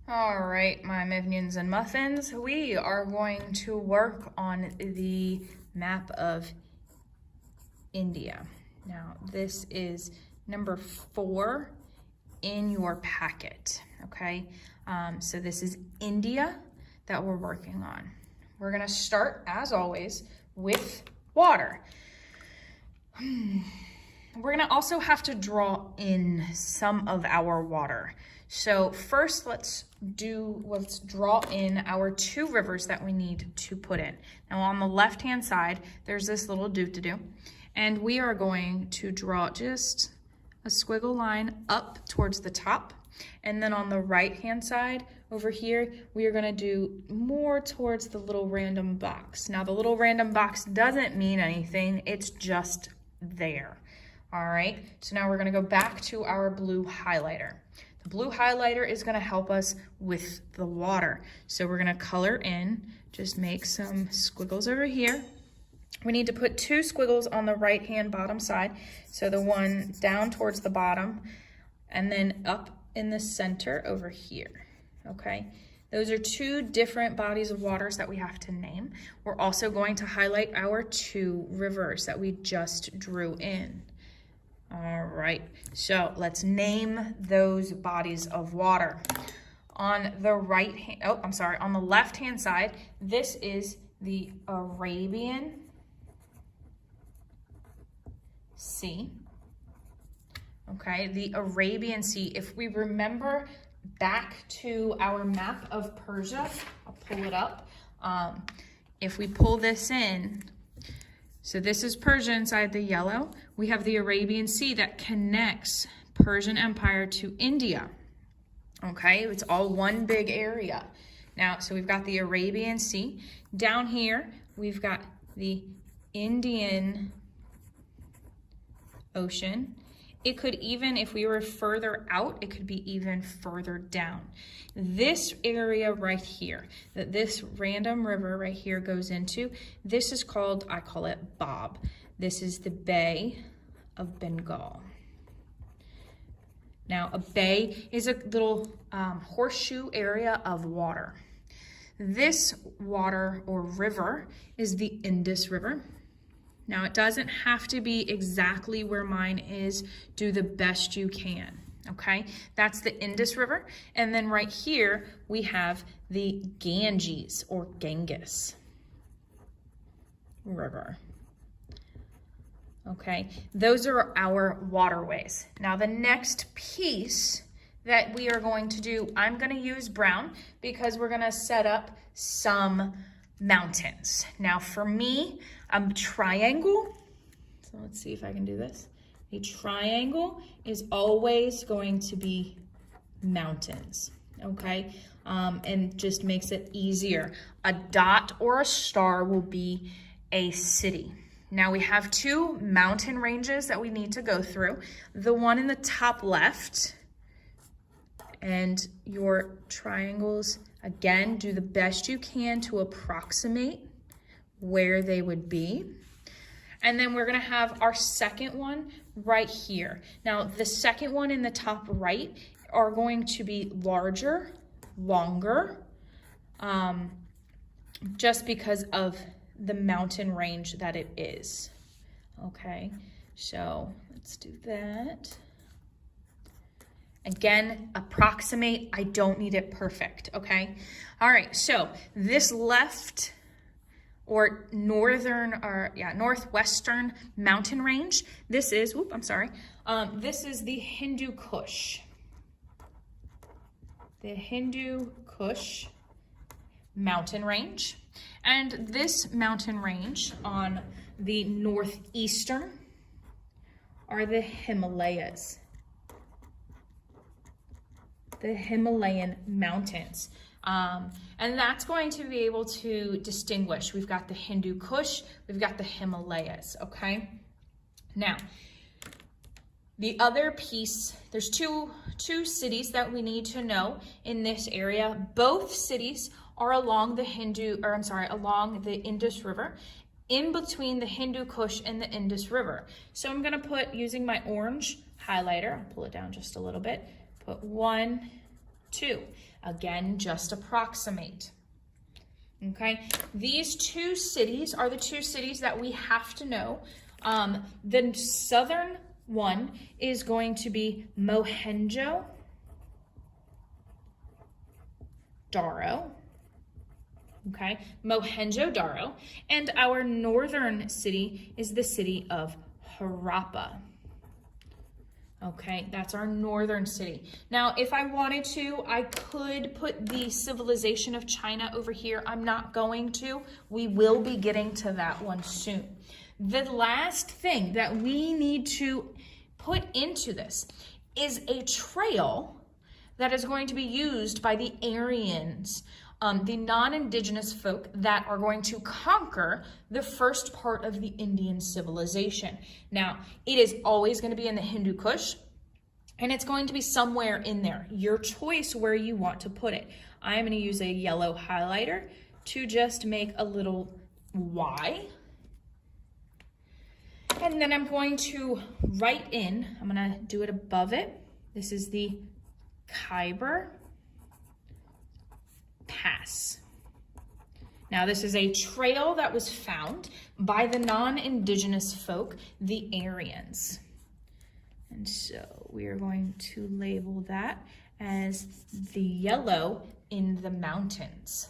All right, my minions and muffins, we are going to work on the map of India. Now, this is number 4 in your packet, okay? So this is India that we're working on. We're gonna start, as always, with water. We're gonna also have to draw in some of our water. So first, let's draw in our 2 rivers that we need to put in. Now on the left-hand side, there's this little do-to-do, and we are going to draw just a squiggle line up towards the top. And then on the right-hand side over here, we are gonna do more towards the little random box. Now the little random box doesn't mean anything, it's just there. All right, so now we're gonna go back to our blue highlighter. The blue highlighter is gonna help us with the water. So we're gonna color in, just make some squiggles over here. We need to put 2 squiggles on the right-hand bottom side. So the one down towards the bottom and then up in the center over here, okay? Those are 2 different bodies of waters that we have to name. We're also going to highlight our 2 rivers that we just drew in. All right, so let's name those bodies of water. On the on the left-hand side, this is the Arabian Sea. Okay, the Arabian Sea. If we remember back to our map of Persia, I'll pull it up. If we pull this in, so this is Persia inside the yellow. We have the Arabian Sea that connects Persian Empire to India. Okay, it's all one big area. Now, so we've got the Arabian Sea. Down here, we've got the Indian Ocean. It could even, if we were further out, it could be even further down. This area right here, that this random river right here goes into, this is called, I call it Bab. This is the Bay of Bengal. Now, a bay is a little horseshoe area of water. This water or river is the Indus River. Now, it doesn't have to be exactly where mine is. Do the best you can, okay? That's the Indus River. And then right here, we have the Ganges or Ganges River. Okay, those are our waterways. Now, the next piece that we are going to do, I'm gonna use brown because we're gonna set up some mountains. Now for me, a triangle, so let's see if I can do this. A triangle is always going to be mountains, okay? And just makes it easier. A dot or a star will be a city. Now we have 2 mountain ranges that we need to go through. The one in the top left, and your triangles, again, do the best you can to approximate where they would be. And then we're gonna have our second one right here. Now, the second one in the top right are going to be larger, longer, just because of the mountain range that it is. Okay, so let's do that. Again, approximate, I don't need it perfect, okay? All right, so this left or northwestern mountain range, this is, this is the Hindu Kush. The Hindu Kush mountain range. And this mountain range on the northeastern are the Himalayas. The Himalayan mountains. And that's going to be able to distinguish. We've got the Hindu Kush, we've got the Himalayas, okay? Now, the other piece, there's two cities that we need to know in this area. Both cities are along along the Indus River, in between the Hindu Kush and the Indus River. So I'm gonna put, using my orange highlighter, I'll pull it down just a little bit, put 1, 2. Again, just approximate. Okay, these two cities are the two cities that we have to know. The southern one is going to be Mohenjo-Daro. Okay, Mohenjo-Daro. And our northern city is the city of Harappa. Okay, that's our northern city. Now, if I wanted to, I could put the civilization of China over here. I'm not going to. We will be getting to that one soon. The last thing that we need to put into this is a trail that is going to be used by the Aryans, the non-indigenous folk that are going to conquer the first part of the Indian civilization. Now, it is always going to be in the Hindu Kush, and it's going to be somewhere in there. Your choice where you want to put it. I am going to use a yellow highlighter to just make a little Y. And then I'm going to write in, I'm going to do it above it. This is the Khyber Pass. Now, this is a trail that was found by the non-indigenous folk, the Aryans. And so we are going to label that as the yellow in the mountains.